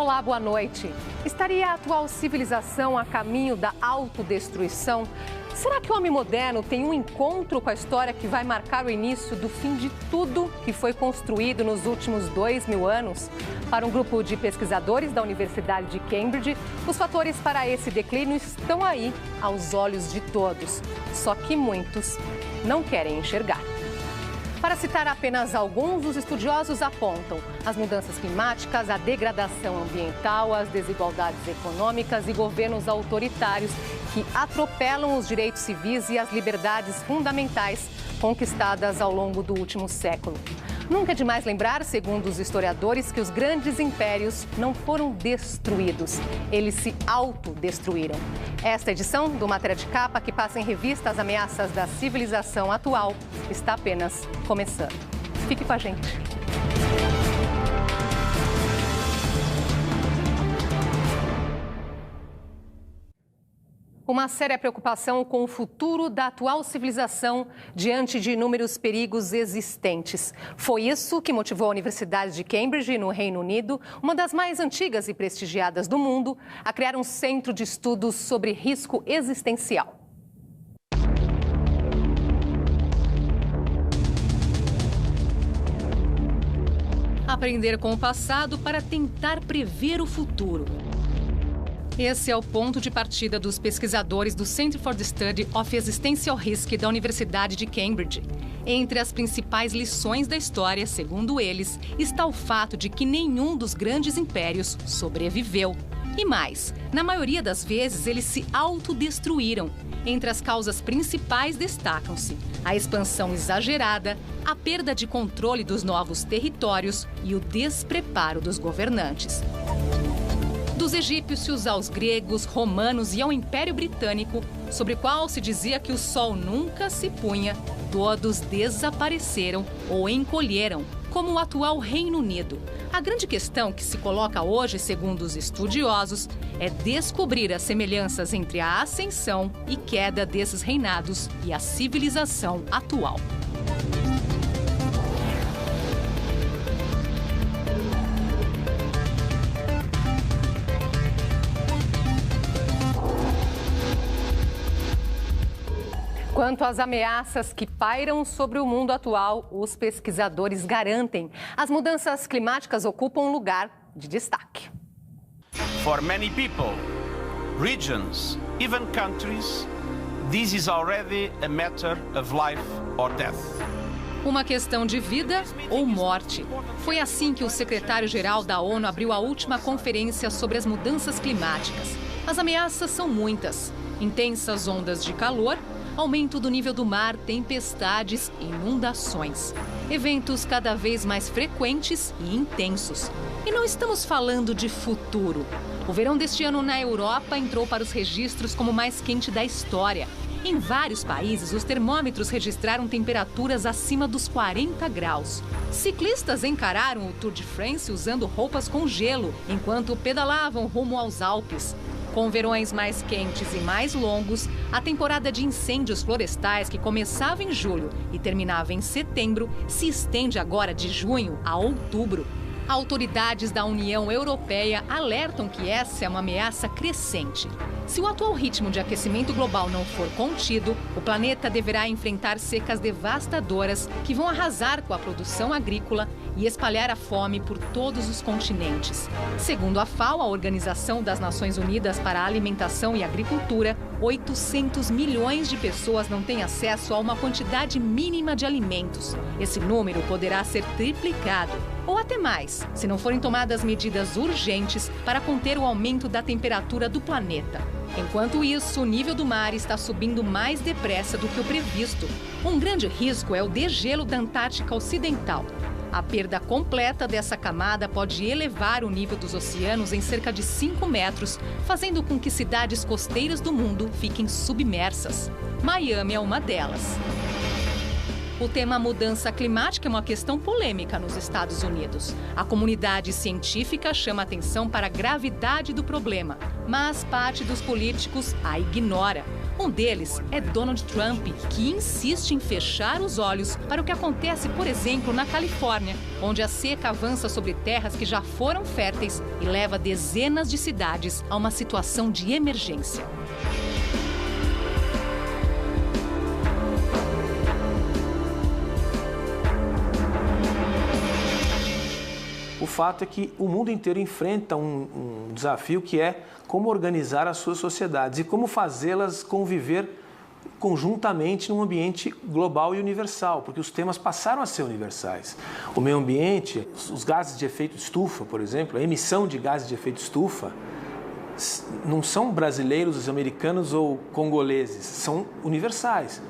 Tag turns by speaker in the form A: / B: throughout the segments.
A: Olá, boa noite. Estaria a atual civilização a caminho da autodestruição? Será que o homem moderno tem um encontro com a história que vai marcar o início do fim de tudo que foi construído nos últimos 2000 anos? Para um grupo de pesquisadores da Universidade de Cambridge, os fatores para esse declínio estão aí, aos olhos de todos. Só que muitos não querem enxergar. Para citar apenas alguns, os estudiosos apontam as mudanças climáticas, a degradação ambiental, as desigualdades econômicas e governos autoritários que atropelam os direitos civis e as liberdades fundamentais conquistadas ao longo do último século. Nunca é demais lembrar, segundo os historiadores, que os grandes impérios não foram destruídos, eles se autodestruíram. Esta edição do Matéria de Capa, que passa em revista as ameaças da civilização atual, está apenas começando. Fique com a gente. Uma séria preocupação com o futuro da atual civilização diante de inúmeros perigos existentes. Foi isso que motivou a Universidade de Cambridge, no Reino Unido, uma das mais antigas e prestigiadas do mundo, a criar um centro de estudos sobre risco existencial. Aprender com o passado para tentar prever o futuro. Esse é o ponto de partida dos pesquisadores do Center for the Study of Existential Risk da Universidade de Cambridge. Entre as principais lições da história, segundo eles, está o fato de que nenhum dos grandes impérios sobreviveu. E mais, na maioria das vezes eles se autodestruíram. Entre as causas principais destacam-se a expansão exagerada, a perda de controle dos novos territórios e o despreparo dos governantes. Dos egípcios aos gregos, romanos e ao Império Britânico, sobre o qual se dizia que o sol nunca se punha, todos desapareceram ou encolheram, como o atual Reino Unido. A grande questão que se coloca hoje, segundo os estudiosos, é descobrir as semelhanças entre a ascensão e queda desses reinados e a civilização atual. Quanto às ameaças que pairam sobre o mundo atual, os pesquisadores garantem as mudanças climáticas ocupam um lugar de destaque.
B: For many people, regions, even countries, this is already a matter of life or death.
A: Uma questão de vida ou morte. Foi assim que o secretário-geral da ONU abriu a última conferência sobre as mudanças climáticas. As ameaças são muitas. Intensas ondas de calor, aumento do nível do mar, tempestades e inundações. Eventos cada vez mais frequentes e intensos. E não estamos falando de futuro. O verão deste ano na Europa entrou para os registros como o mais quente da história. Em vários países, os termômetros registraram temperaturas acima dos 40 graus. Ciclistas encararam o Tour de France usando roupas com gelo, enquanto pedalavam rumo aos Alpes. Com verões mais quentes e mais longos, a temporada de incêndios florestais, que começava em julho e terminava em setembro, se estende agora de junho a outubro. Autoridades da União Europeia alertam que essa é uma ameaça crescente. Se o atual ritmo de aquecimento global não for contido, o planeta deverá enfrentar secas devastadoras que vão arrasar com a produção agrícola e espalhar a fome por todos os continentes. Segundo a FAO, a Organização das Nações Unidas para a Alimentação e Agricultura, 800 milhões de pessoas não têm acesso a uma quantidade mínima de alimentos. Esse número poderá ser triplicado, ou até mais, se não forem tomadas medidas urgentes para conter o aumento da temperatura do planeta. Enquanto isso, o nível do mar está subindo mais depressa do que o previsto. Um grande risco é o degelo da Antártica Ocidental. A perda completa dessa camada pode elevar o nível dos oceanos em cerca de 5 metros, fazendo com que cidades costeiras do mundo fiquem submersas. Miami é uma delas. O tema mudança climática é uma questão polêmica nos Estados Unidos. A comunidade científica chama atenção para a gravidade do problema, mas parte dos políticos a ignora. Um deles é Donald Trump, que insiste em fechar os olhos para o que acontece, por exemplo, na Califórnia, onde a seca avança sobre terras que já foram férteis e leva dezenas de cidades a uma situação de emergência.
C: O fato é que o mundo inteiro enfrenta um desafio que é como organizar as suas sociedades e como fazê-las conviver conjuntamente num ambiente global e universal, porque os temas passaram a ser universais. O meio ambiente, os gases de efeito estufa, por exemplo, a emissão de gases de efeito estufa, não são brasileiros, americanos ou congoleses, são universais.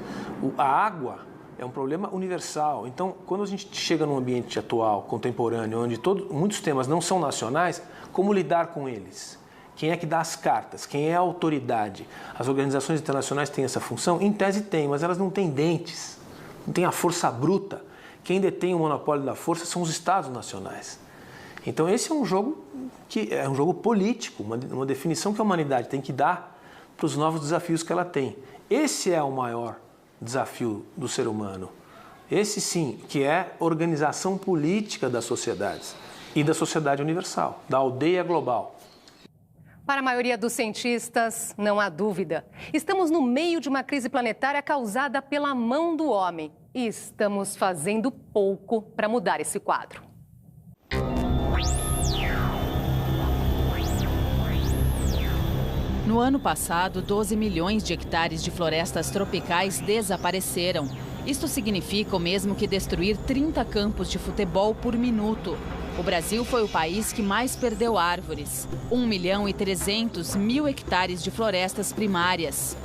C: A água é um problema universal. Então, quando a gente chega num ambiente atual, contemporâneo, onde muitos temas não são nacionais, como lidar com eles? Quem é que dá as cartas? Quem é a autoridade? As organizações internacionais têm essa função? Em tese tem, mas elas não têm dentes, não têm a força bruta. Quem detém o monopólio da força são os Estados nacionais. Então, esse é um jogo que é um jogo político, uma definição que a humanidade tem que dar para os novos desafios que ela tem. Esse é o maior desafio do ser humano. Esse sim, que é a organização política das sociedades e da sociedade universal, da aldeia global.
A: Para a maioria dos cientistas, não há dúvida. Estamos no meio de uma crise planetária causada pela mão do homem e estamos fazendo pouco para mudar esse quadro.
D: No ano passado, 12 milhões de hectares de florestas tropicais desapareceram. Isto significa o mesmo que destruir 30 campos de futebol por minuto. O Brasil foi o país que mais perdeu árvores, 1.300.000 hectares de florestas primárias.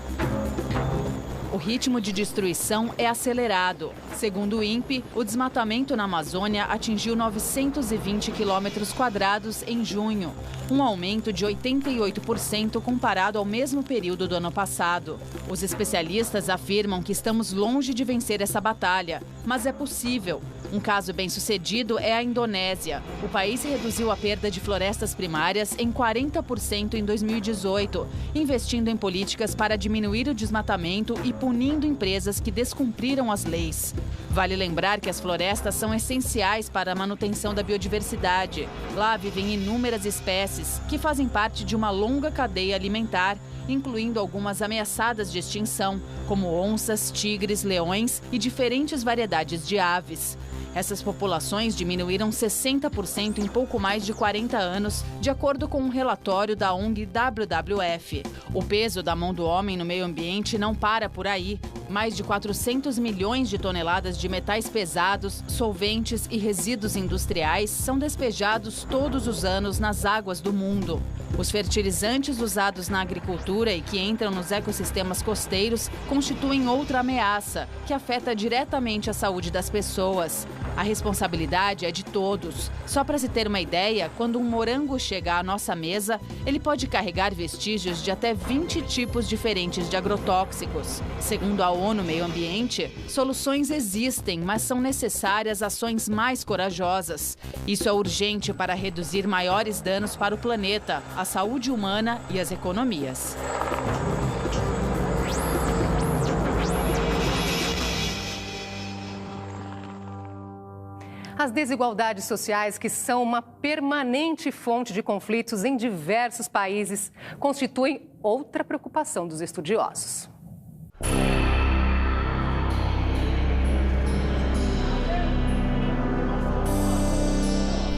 D: O ritmo de destruição é acelerado. Segundo o INPE, o desmatamento na Amazônia atingiu 920 quilômetros quadrados em junho, um aumento de 88% comparado ao mesmo período do ano passado. Os especialistas afirmam que estamos longe de vencer essa batalha, mas é possível. Um caso bem-sucedido é a Indonésia. O país reduziu a perda de florestas primárias em 40% em 2018, investindo em políticas para diminuir o desmatamento e punindo empresas que descumpriram as leis. Vale lembrar que as florestas são essenciais para a manutenção da biodiversidade. Lá vivem inúmeras espécies que fazem parte de uma longa cadeia alimentar, incluindo algumas ameaçadas de extinção, como onças, tigres, leões e diferentes variedades de aves. Essas populações diminuíram 60% em pouco mais de 40 anos, de acordo com um relatório da ONG WWF. O peso da mão do homem no meio ambiente não para por aí. Mais de 400 milhões de toneladas de metais pesados, solventes e resíduos industriais são despejados todos os anos nas águas do mundo. Os fertilizantes usados na agricultura e que entram nos ecossistemas costeiros constituem outra ameaça, que afeta diretamente a saúde das pessoas. A responsabilidade é de todos. Só para se ter uma ideia, quando um morango chega à nossa mesa, ele pode carregar vestígios de até 20 tipos diferentes de agrotóxicos. Segundo a ONU Meio Ambiente, soluções existem, mas são necessárias ações mais corajosas. Isso é urgente para reduzir maiores danos para o planeta, a saúde humana e as economias.
A: As desigualdades sociais, que são uma permanente fonte de conflitos em diversos países, constituem outra preocupação dos estudiosos.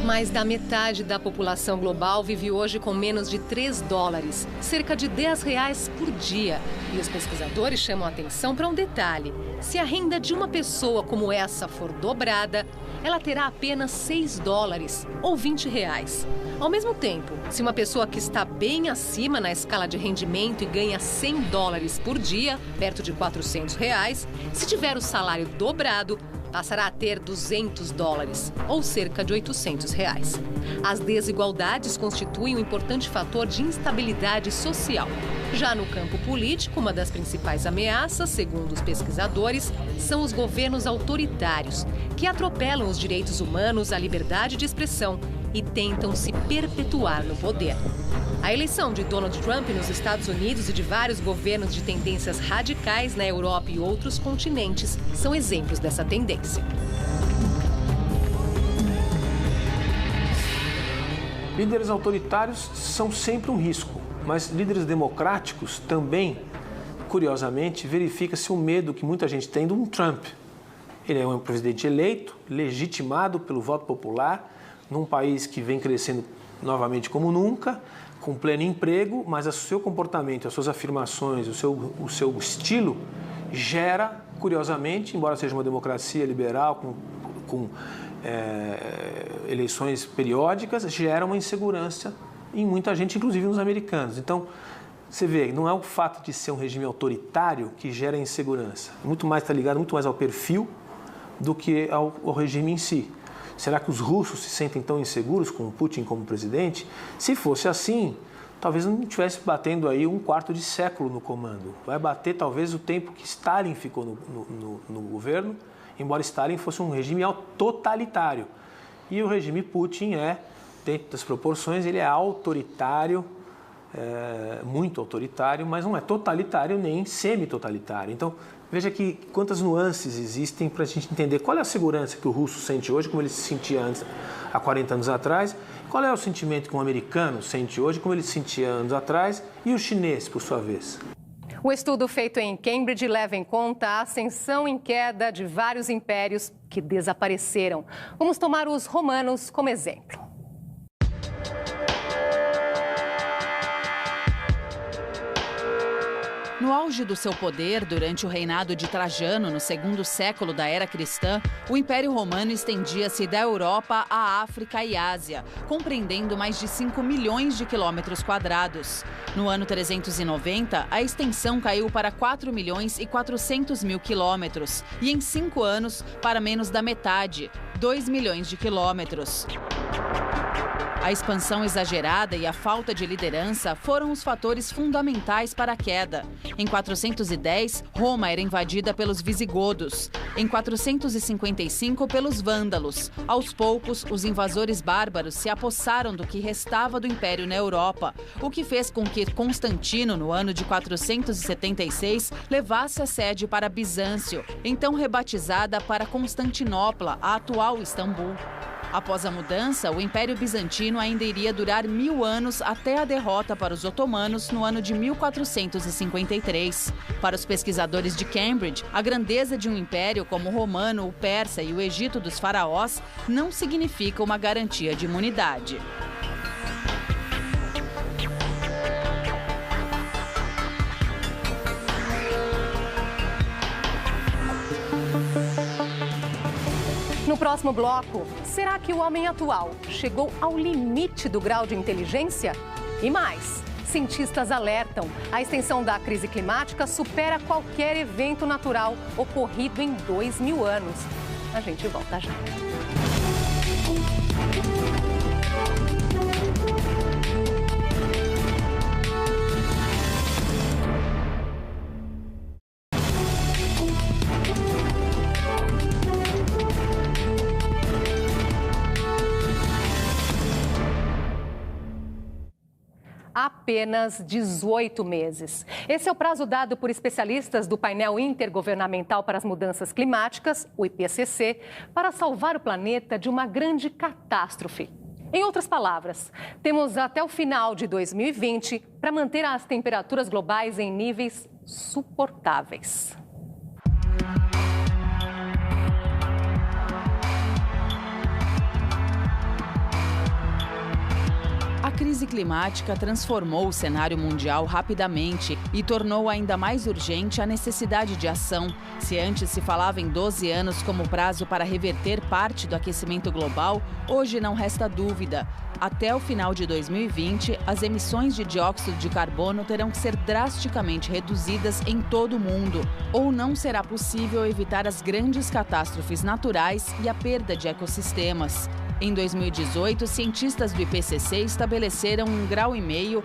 A: Mais da metade da população global vive hoje com menos de $3, cerca de R$10 por dia. E os pesquisadores chamam a atenção para um detalhe. Se a renda de uma pessoa como essa for dobrada, ela terá apenas $6 ou R$20. Ao mesmo tempo, se uma pessoa que está bem acima na escala de rendimento e ganha $100 por dia, perto de R$400, se tiver o salário dobrado, passará a ter $200, ou cerca de R$800. As desigualdades constituem um importante fator de instabilidade social. Já no campo político, uma das principais ameaças, segundo os pesquisadores, são os governos autoritários, que atropelam os direitos humanos, a liberdade de expressão e tentam se perpetuar no poder. A eleição de Donald Trump nos Estados Unidos e de vários governos de tendências radicais na Europa e outros continentes são exemplos dessa tendência.
C: Líderes autoritários são sempre um risco, mas líderes democráticos também, curiosamente, verifica-se o medo que muita gente tem de um Trump. Ele é um presidente eleito, legitimado pelo voto popular, num país que vem crescendo novamente como nunca, com pleno emprego, mas o seu comportamento, as suas afirmações, o seu estilo gera, curiosamente, embora seja uma democracia liberal, com eleições periódicas, gera uma insegurança em muita gente, inclusive nos americanos. Então, você vê, não é o fato de ser um regime autoritário que gera insegurança. Está ligado muito mais ao perfil do que ao regime em si. Será que os russos se sentem tão inseguros com o Putin como presidente? Se fosse assim, talvez não estivesse batendo aí um quarto de século no comando. Vai bater talvez o tempo que Stalin ficou no governo, embora Stalin fosse um regime totalitário. E o regime Putin dentro das proporções, ele é autoritário, muito autoritário, mas não é totalitário nem semi-totalitário. Então, veja que quantas nuances existem para a gente entender qual é a segurança que o russo sente hoje, como ele se sentia antes, há 40 anos atrás, qual é o sentimento que um americano sente hoje, como ele se sentia anos atrás, e o chinês, por sua vez.
A: O estudo feito em Cambridge leva em conta a ascensão em queda de vários impérios que desapareceram. Vamos tomar os romanos como exemplo.
D: No auge do seu poder, durante o reinado de Trajano, no segundo século da era cristã, o Império Romano estendia-se da Europa à África e Ásia, compreendendo mais de 5 milhões de quilômetros quadrados. No ano 390, a extensão caiu para 4 milhões e 400 mil quilômetros e, em 5 anos, para menos da metade, 2 milhões de quilômetros. A expansão exagerada e a falta de liderança foram os fatores fundamentais para a queda. Em 410, Roma era invadida pelos visigodos. Em 455, pelos vândalos. Aos poucos, os invasores bárbaros se apossaram do que restava do Império na Europa, o que fez com que Constantino, no ano de 476, levasse a sede para Bizâncio, então rebatizada para Constantinopla, a atual Istambul. Após a mudança, o Império Bizantino ainda iria durar 1000 anos até a derrota para os otomanos no ano de 1453. Para os pesquisadores de Cambridge, a grandeza de um império como o romano, o persa e o Egito dos faraós não significa uma garantia de imunidade.
A: No próximo bloco, será que o homem atual chegou ao limite do grau de inteligência? E mais, cientistas alertam, a extensão da crise climática supera qualquer evento natural ocorrido em 2000 anos. A gente volta já. Apenas 18 meses. Esse é o prazo dado por especialistas do Painel Intergovernamental para as Mudanças Climáticas, o IPCC, para salvar o planeta de uma grande catástrofe. Em outras palavras, temos até o final de 2020 para manter as temperaturas globais em níveis suportáveis.
D: A crise climática transformou o cenário mundial rapidamente e tornou ainda mais urgente a necessidade de ação. Se antes se falava em 12 anos como prazo para reverter parte do aquecimento global, hoje não resta dúvida. Até o final de 2020, as emissões de dióxido de carbono terão que ser drasticamente reduzidas em todo o mundo, ou não será possível evitar as grandes catástrofes naturais e a perda de ecossistemas. Em 2018, cientistas do IPCC estabeleceram 1,5 grau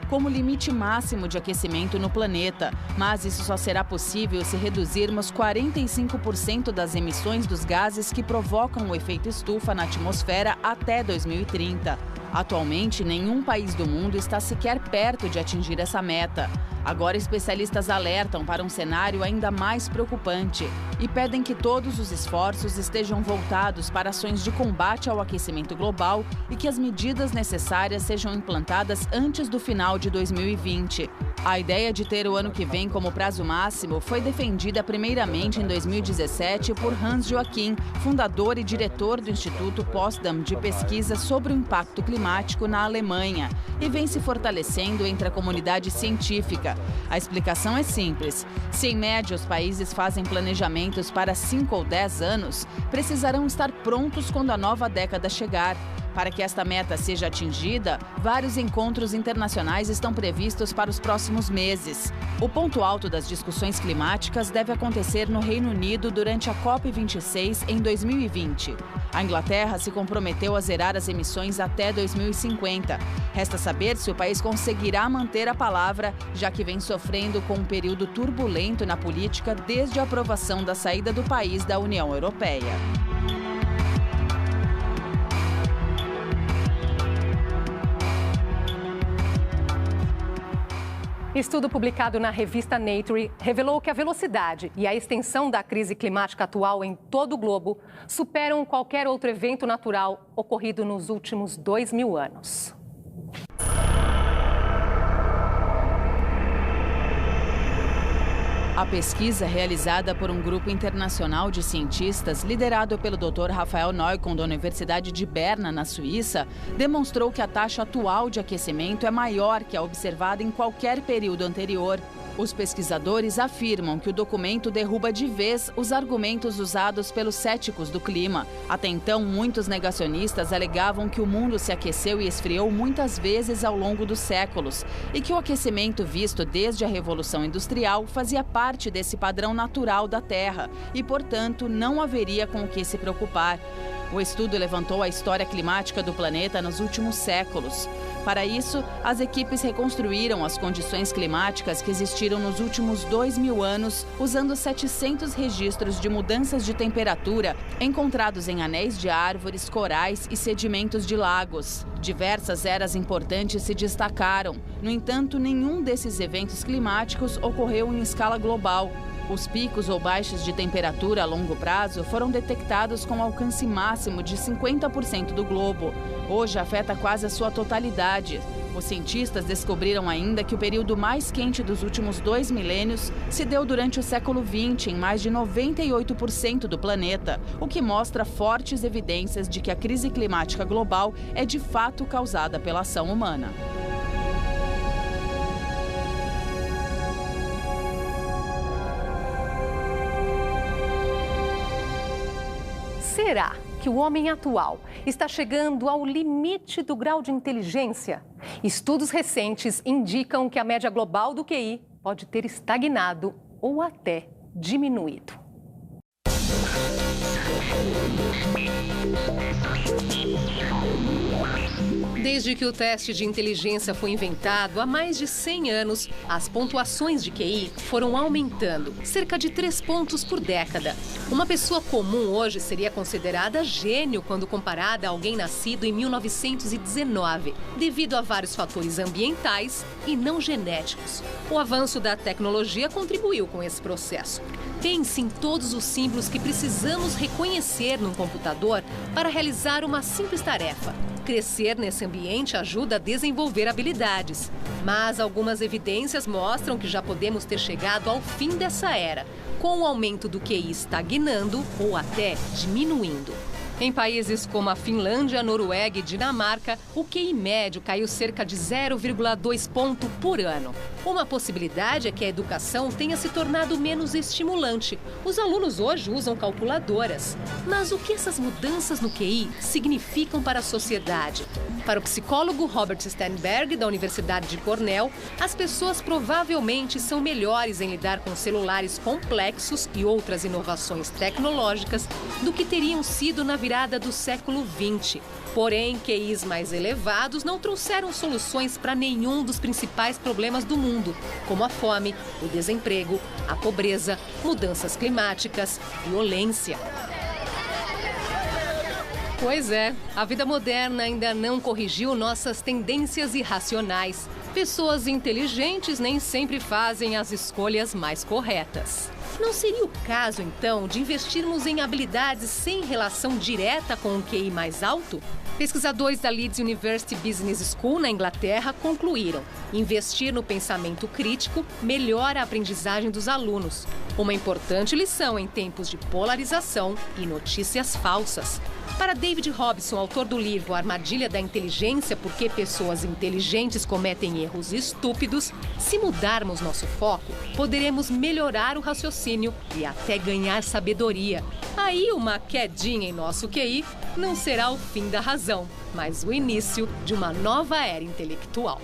D: como limite máximo de aquecimento no planeta, mas isso só será possível se reduzirmos 45% das emissões dos gases que provocam o efeito estufa na atmosfera até 2030. Atualmente, nenhum país do mundo está sequer perto de atingir essa meta. Agora, especialistas alertam para um cenário ainda mais preocupante e pedem que todos os esforços estejam voltados para ações de combate ao aquecimento global e que as medidas necessárias sejam implantadas antes do final de 2020. A ideia de ter o ano que vem como prazo máximo foi defendida primeiramente em 2017 por Hans Joachim, fundador e diretor do Instituto Potsdam de Pesquisa sobre o Impacto Climático na Alemanha, e vem se fortalecendo entre a comunidade científica. A explicação é simples. Se em média os países fazem planejamentos para 5 ou 10 anos, precisarão estar prontos quando a nova década chegar. Para que esta meta seja atingida, vários encontros internacionais estão previstos para os próximos meses. O ponto alto das discussões climáticas deve acontecer no Reino Unido durante a COP26 em 2020. A Inglaterra se comprometeu a zerar as emissões até 2050. Resta saber se o país conseguirá manter a palavra, já que vem sofrendo com um período turbulento na política desde a aprovação da saída do país da União Europeia.
A: Estudo publicado na revista Nature revelou que a velocidade e a extensão da crise climática atual em todo o globo superam qualquer outro evento natural ocorrido nos últimos 2.000 anos.
D: A pesquisa, realizada por um grupo internacional de cientistas liderado pelo Dr. Rafael Neukomm, da Universidade de Berna, na Suíça, demonstrou que a taxa atual de aquecimento é maior que a observada em qualquer período anterior. Os pesquisadores afirmam que o documento derruba de vez os argumentos usados pelos céticos do clima. Até então, muitos negacionistas alegavam que o mundo se aqueceu e esfriou muitas vezes ao longo dos séculos e que o aquecimento visto desde a Revolução Industrial fazia parte desse padrão natural da Terra e, portanto, não haveria com o que se preocupar. O estudo levantou a história climática do planeta nos últimos séculos. Para isso, as equipes reconstruíram as condições climáticas que existiram nos últimos 2.000 anos, usando 700 registros de mudanças de temperatura encontrados em anéis de árvores, corais e sedimentos de lagos. Diversas eras importantes se destacaram. No entanto, nenhum desses eventos climáticos ocorreu em escala global. Os picos ou baixas de temperatura a longo prazo foram detectados com alcance máximo de 50% do globo. Hoje afeta quase a sua totalidade. Os cientistas descobriram ainda que o período mais quente dos últimos 2 milênios se deu durante o século XX em mais de 98% do planeta, o que mostra fortes evidências de que a crise climática global é de fato causada pela ação humana.
A: Será que o homem atual está chegando ao limite do grau de inteligência? Estudos recentes indicam que a média global do QI pode ter estagnado ou até diminuído. Desde que o teste de inteligência foi inventado, há mais de 100 anos, as pontuações de QI foram aumentando, cerca de 3 pontos por década. Uma pessoa comum hoje seria considerada gênio quando comparada a alguém nascido em 1919, devido a vários fatores ambientais e não genéticos. O avanço da tecnologia contribuiu com esse processo. Pense em todos os símbolos que precisamos reconhecer num computador para realizar uma simples tarefa. Crescer nesse ambiente ajuda a desenvolver habilidades, mas algumas evidências mostram que já podemos ter chegado ao fim dessa era, com o aumento do QI estagnando ou até diminuindo. Em países como a Finlândia, Noruega e Dinamarca, o QI médio caiu cerca de 0,2 ponto por ano. Uma possibilidade é que a educação tenha se tornado menos estimulante. Os alunos hoje usam calculadoras. Mas o que essas mudanças no QI significam para a sociedade? Para o psicólogo Robert Sternberg, da Universidade de Cornell, as pessoas provavelmente são melhores em lidar com celulares complexos e outras inovações tecnológicas do que teriam sido na virada do século XX. Porém, QIs mais elevados não trouxeram soluções para nenhum dos principais problemas do mundo, como a fome, o desemprego, a pobreza, mudanças climáticas, violência. Pois é, a vida moderna ainda não corrigiu nossas tendências irracionais. Pessoas inteligentes nem sempre fazem as escolhas mais corretas. Não seria o caso, então, de investirmos em habilidades sem relação direta com um QI mais alto? Pesquisadores da Leeds University Business School, na Inglaterra, concluíram: investir no pensamento crítico melhora a aprendizagem dos alunos. Uma importante lição em tempos de polarização e notícias falsas. Para David Hobson, autor do livro A Armadilha da Inteligência, por que pessoas inteligentes cometem erros estúpidos, se mudarmos nosso foco, poderemos melhorar o raciocínio e até ganhar sabedoria. Aí, uma quedinha em nosso QI não será o fim da razão, mas o início de uma nova era intelectual.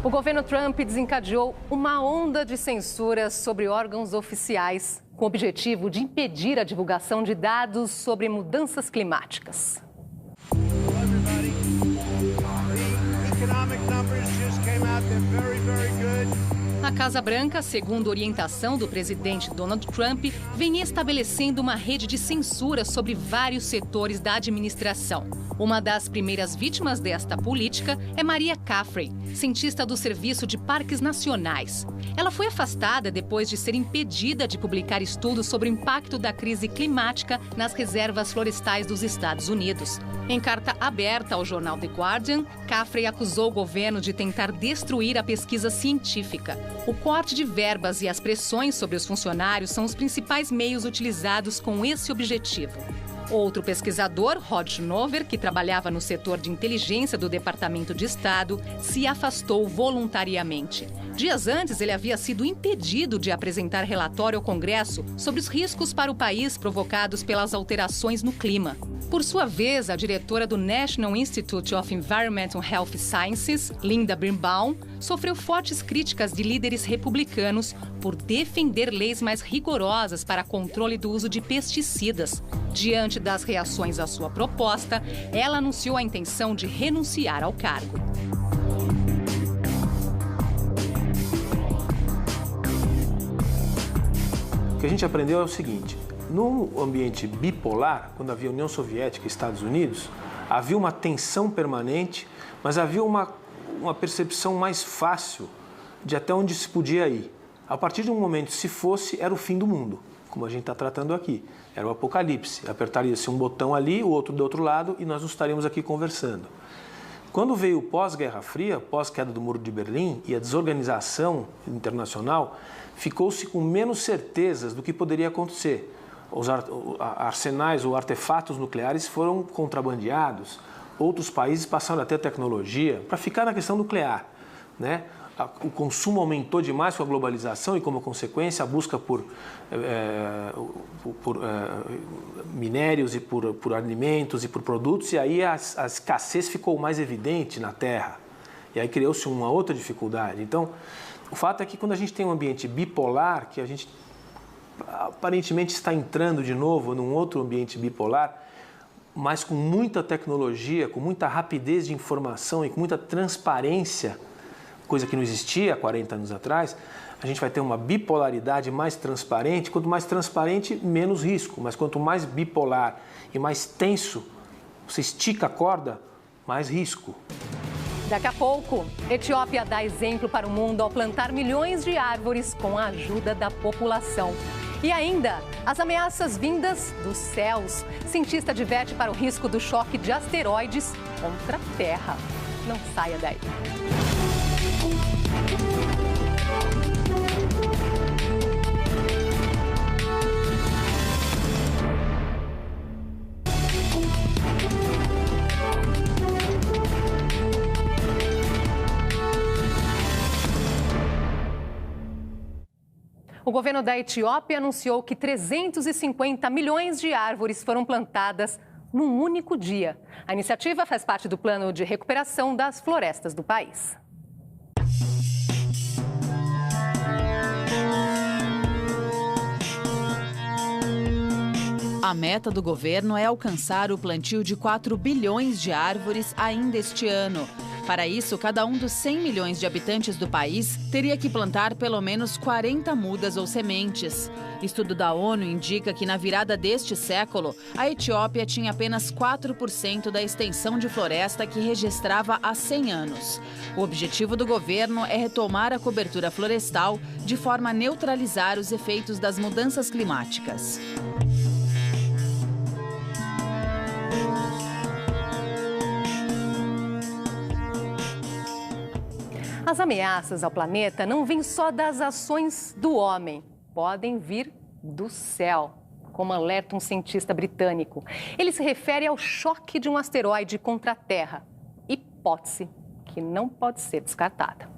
A: O governo Trump desencadeou uma onda de censura sobre órgãos oficiais, com o objetivo de impedir a divulgação de dados sobre mudanças climáticas. A Casa Branca, segundo orientação do presidente Donald Trump, vem estabelecendo uma rede de censura sobre vários setores da administração. Uma das primeiras vítimas desta política é Maria Caffrey, cientista do Serviço de Parques Nacionais. Ela foi afastada depois de ser impedida de publicar estudos sobre o impacto da crise climática nas reservas florestais dos Estados Unidos. Em carta aberta ao jornal The Guardian, Caffrey acusou o governo de tentar destruir a pesquisa científica. O corte de verbas e as pressões sobre os funcionários são os principais meios utilizados com esse objetivo. Outro pesquisador, Rod Schnover, que trabalhava no setor de inteligência do Departamento de Estado, se afastou voluntariamente. Dias antes, ele havia sido impedido de apresentar relatório ao Congresso sobre os riscos para o país provocados pelas alterações no clima. Por sua vez, a diretora do National Institute of Environmental Health Sciences, Linda Birnbaum, sofreu fortes críticas de líderes republicanos por defender leis mais rigorosas para controle do uso de pesticidas. Diante das reações à sua proposta, ela anunciou a intenção de renunciar ao cargo.
C: O que a gente aprendeu é o seguinte: no ambiente bipolar, quando havia União Soviética e Estados Unidos, havia uma tensão permanente, mas havia uma percepção mais fácil de até onde se podia ir. A partir de um momento, se fosse, era o fim do mundo, como a gente está tratando aqui. Era o apocalipse. Apertaria-se um botão ali, o outro do outro lado, e nós não estaríamos aqui conversando. Quando veio o pós-Guerra Fria, pós-queda do Muro de Berlim e a desorganização internacional, ficou-se com menos certezas do que poderia acontecer. Os arsenais ou artefatos nucleares foram contrabandeados. Outros países passaram a ter tecnologia para ficar na questão nuclear, né? O consumo aumentou demais com a globalização e, como consequência, a busca por minérios e por alimentos e por produtos, e aí a escassez ficou mais evidente na Terra. E aí criou-se uma outra dificuldade. Então, o fato é que quando a gente tem um ambiente bipolar, que a gente aparentemente está entrando de novo num outro ambiente bipolar, mas com muita tecnologia, com muita rapidez de informação e com muita transparência, coisa que não existia há 40 anos atrás, a gente vai ter uma bipolaridade mais transparente. Quanto mais transparente, menos risco, mas quanto mais bipolar e mais tenso, você estica a corda, mais risco.
A: Daqui a pouco, Etiópia dá exemplo para o mundo ao plantar milhões de árvores com a ajuda da população. E ainda, as ameaças vindas dos céus. Cientista adverte para o risco do choque de asteroides contra a Terra. Não saia daí. O governo da Etiópia anunciou que 350 milhões de árvores foram plantadas num único dia. A iniciativa faz parte do plano de recuperação das florestas do país.
D: A meta do governo é alcançar o plantio de 4 bilhões de árvores ainda este ano. Para isso, cada um dos 100 milhões de habitantes do país teria que plantar pelo menos 40 mudas ou sementes. Estudo da ONU indica que na virada deste século, a Etiópia tinha apenas 4% da extensão de floresta que registrava há 100 anos. O objetivo do governo é retomar a cobertura florestal de forma a neutralizar os efeitos das mudanças climáticas.
A: As ameaças ao planeta não vêm só das ações do homem, podem vir do céu, como alerta um cientista britânico. Ele se refere ao choque de um asteroide contra a Terra, hipótese que não pode ser descartada.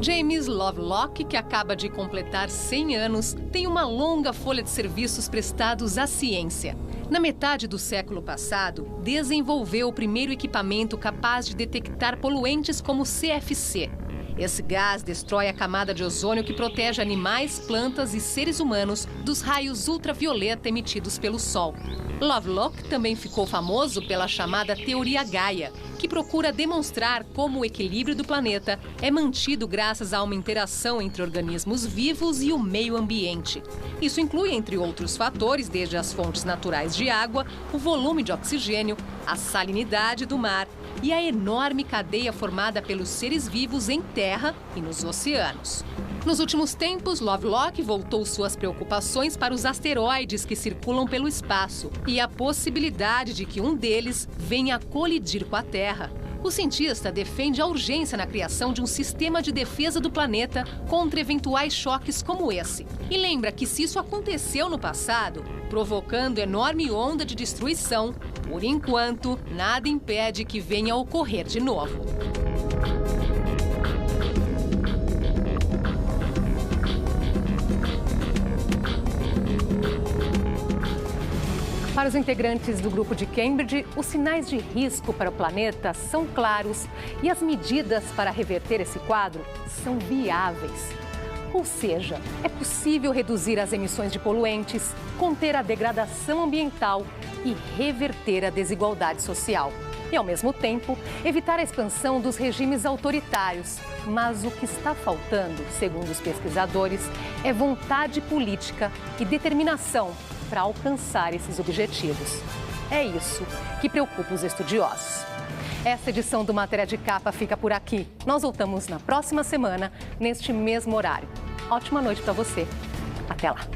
A: James Lovelock, que acaba de completar 100 anos, tem uma longa folha de serviços prestados à ciência. Na metade do século passado, desenvolveu o primeiro equipamento capaz de detectar poluentes como o CFC. Esse gás destrói a camada de ozônio que protege animais, plantas e seres humanos dos raios ultravioleta emitidos pelo Sol. Lovelock também ficou famoso pela chamada Teoria Gaia, que procura demonstrar como o equilíbrio do planeta é mantido graças a uma interação entre organismos vivos e o meio ambiente. Isso inclui, entre outros fatores, desde as fontes naturais de água, o volume de oxigênio, a salinidade do mar e a enorme cadeia formada pelos seres vivos em terra e nos oceanos. Nos últimos tempos, Lovelock voltou suas preocupações para os asteroides que circulam pelo espaço e a possibilidade de que um deles venha a colidir com a Terra. O cientista defende a urgência na criação de um sistema de defesa do planeta contra eventuais choques como esse. E lembra que se isso aconteceu no passado, provocando enorme onda de destruição, por enquanto, nada impede que venha a ocorrer de novo. Para os integrantes do grupo de Cambridge, os sinais de risco para o planeta são claros e as medidas para reverter esse quadro são viáveis. Ou seja, é possível reduzir as emissões de poluentes, conter a degradação ambiental e reverter a desigualdade social. E, ao mesmo tempo, evitar a expansão dos regimes autoritários. Mas o que está faltando, segundo os pesquisadores, é vontade política e determinação para alcançar esses objetivos. É isso que preocupa os estudiosos. Esta edição do Matéria de Capa fica por aqui. Nós voltamos na próxima semana, neste mesmo horário. Ótima noite para você. Até lá.